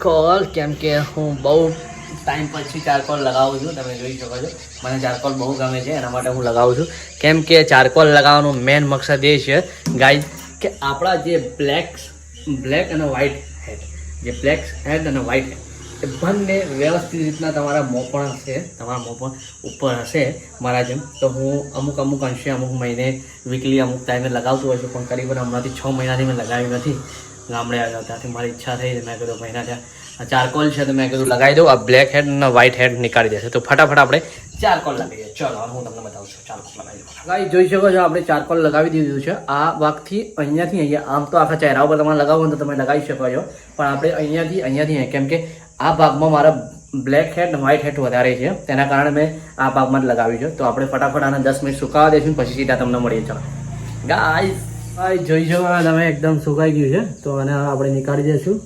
Call કેમ કે હું બહુ ટાઈમ પછી ચારકોલ લગાવું છું. તમે જોઈ શકો છો મને ચારકોલ બહુ ગમે છે, એના માટે હું લગાવું છું. કેમ કે ચારકોલ લગાવવાનો મેન મકસદ એ છે ગાઈઝ કે આપણા જે બ્લેક અને વ્હાઇટ હેડ, જે બ્લેક હેડ અને વ્હાઇટ હેડ એ બંને વ્યવસ્થિત રીતના તમારા મોપણ હશે, તમારા મોપણ ઉપર હશે મારા જેમ. તો હું અમુક અંશે અમુક મહિને વીકલી અમુક ટાઈમે લગાવતું હોય છું, પણ કરીબન હમણાંથી 6 મહિનાથી મેં લગાવ્યું નથી. ગામડે આવ્યા ત્યાંથી મારી ઈચ્છા થઈ, મેં કીધું મહિના ત્યાં ચારકોલ છે તો મેં કીધું લગાવી દઉં. આ બ્લેક હેડ અને વ્હાઇટ હેડ નીકાળી દેશે. તો ફટાફટ આપણે ચારકોલ લગાવીએ. ચલો હું તમને બતાવું છું ચારકોલ લગાવી દઉં. ગાઈસ જોઈ શકો છો આપણે ચારકોલ લગાવી દીધું છે. આ ભાગથી અહીંયાથી અહીંયા, આમ તો આખા ચહેરા ઉપર તમારે લગાવવું હોય તો તમે લગાવી શકો છો, પણ આપણે અહીંયાથી કેમ કે આ ભાગમાં મારા બ્લેક હેડ અને વ્હાઇટ હેડ વધારે છે, તેના કારણે મેં આ ભાગમાં જ લગાવ્યું છે. તો આપણે ફટાફટ આને 10 મિનિટ સુકાવા દઈશું, પછી સીધા તમને મળીએ. ચલો ગાઈસ જોઈ શકો તમે એકદમ સુકાઈ ગયું છે, તો આને આપણે નીકાળી દઈશું.